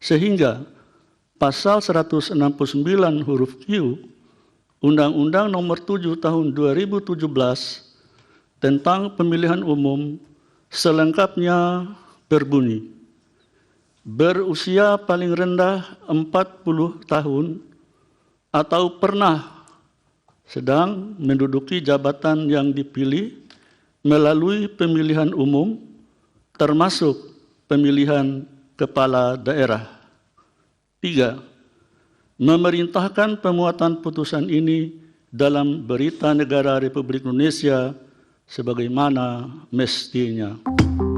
Sehingga pasal 169 huruf Q Undang-Undang Nomor 7 Tahun 2017 tentang pemilihan umum selengkapnya berbunyi, berusia paling rendah 40 tahun atau pernah sedang menduduki jabatan yang dipilih melalui pemilihan umum termasuk pemilihan kepala daerah. 3. Memerintahkan pemuatan putusan ini dalam Berita Negara Republik Indonesia sebagaimana mestinya.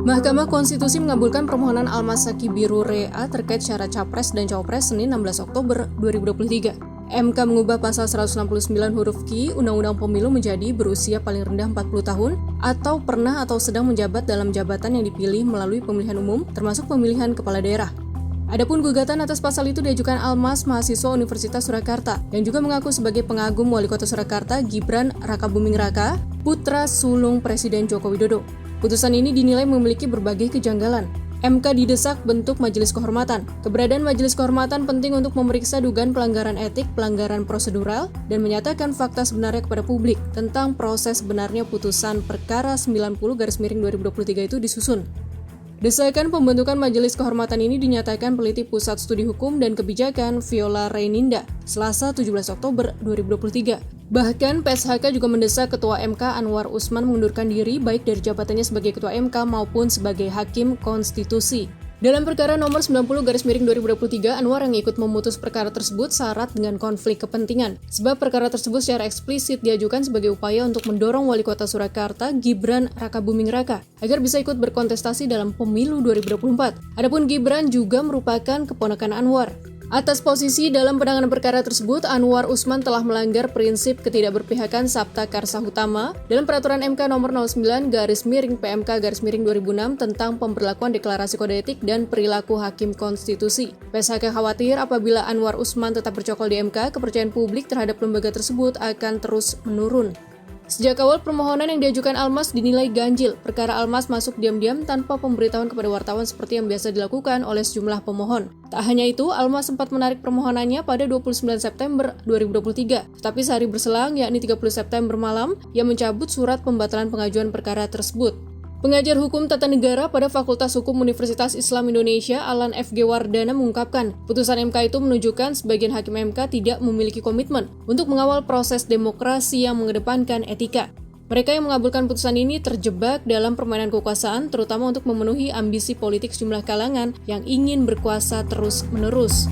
Mahkamah Konstitusi mengabulkan permohonan Almas Zaki Biru Rea terkait syarat Capres dan Cawapres Senin 16 Oktober 2023. MK mengubah pasal 169 huruf Q Undang-Undang Pemilu menjadi berusia paling rendah 40 tahun atau pernah atau sedang menjabat dalam jabatan yang dipilih melalui pemilihan umum termasuk pemilihan kepala daerah. Adapun gugatan atas pasal itu diajukan Almas, mahasiswa Universitas Surakarta, yang juga mengaku sebagai pengagum Wali Kota Surakarta Gibran Rakabuming Raka, putra sulung Presiden Joko Widodo. Putusan ini dinilai memiliki berbagai kejanggalan. MK didesak bentuk majelis kehormatan. Keberadaan majelis kehormatan penting untuk memeriksa dugaan pelanggaran etik, pelanggaran prosedural, dan menyatakan fakta sebenarnya kepada publik tentang proses sebenarnya putusan perkara 90/2023 itu disusun. Desakan pembentukan Majelis Kehormatan ini dinyatakan peneliti Pusat Studi Hukum dan Kebijakan Viola Reininda, Selasa 17 Oktober 2023. Bahkan PSHK juga mendesak Ketua MK Anwar Usman mengundurkan diri baik dari jabatannya sebagai Ketua MK maupun sebagai Hakim Konstitusi. Dalam perkara nomor 90/2023, Anwar yang ikut memutus perkara tersebut syarat dengan konflik kepentingan. Sebab perkara tersebut secara eksplisit diajukan sebagai upaya untuk mendorong Wali Kota Surakarta Gibran Rakabuming Raka agar bisa ikut berkontestasi dalam pemilu 2024. Adapun Gibran juga merupakan keponakan Anwar. Atas posisi dalam penanganan perkara tersebut, Anwar Usman telah melanggar prinsip ketidakberpihakan Sabta Karsa Utama dalam Peraturan MK Nomor 09/PMK/2006 tentang pemberlakuan deklarasi kode etik dan perilaku hakim konstitusi. PSHK khawatir apabila Anwar Usman tetap bercokol di MK, kepercayaan publik terhadap lembaga tersebut akan terus menurun. Sejak awal permohonan yang diajukan Almas dinilai ganjil. Perkara Almas masuk diam-diam tanpa pemberitahuan kepada wartawan seperti yang biasa dilakukan oleh sejumlah pemohon. Tak hanya itu, Almas sempat menarik permohonannya pada 29 September 2023. Tetapi sehari berselang, yakni 30 September malam, ia mencabut surat pembatalan pengajuan perkara tersebut. Pengajar Hukum Tata Negara pada Fakultas Hukum Universitas Islam Indonesia, Alan F.G. Wardana mengungkapkan, putusan MK itu menunjukkan sebagian hakim MK tidak memiliki komitmen untuk mengawal proses demokrasi yang mengedepankan etika. Mereka yang mengabulkan putusan ini terjebak dalam permainan kekuasaan, terutama untuk memenuhi ambisi politik sejumlah kalangan yang ingin berkuasa terus-menerus.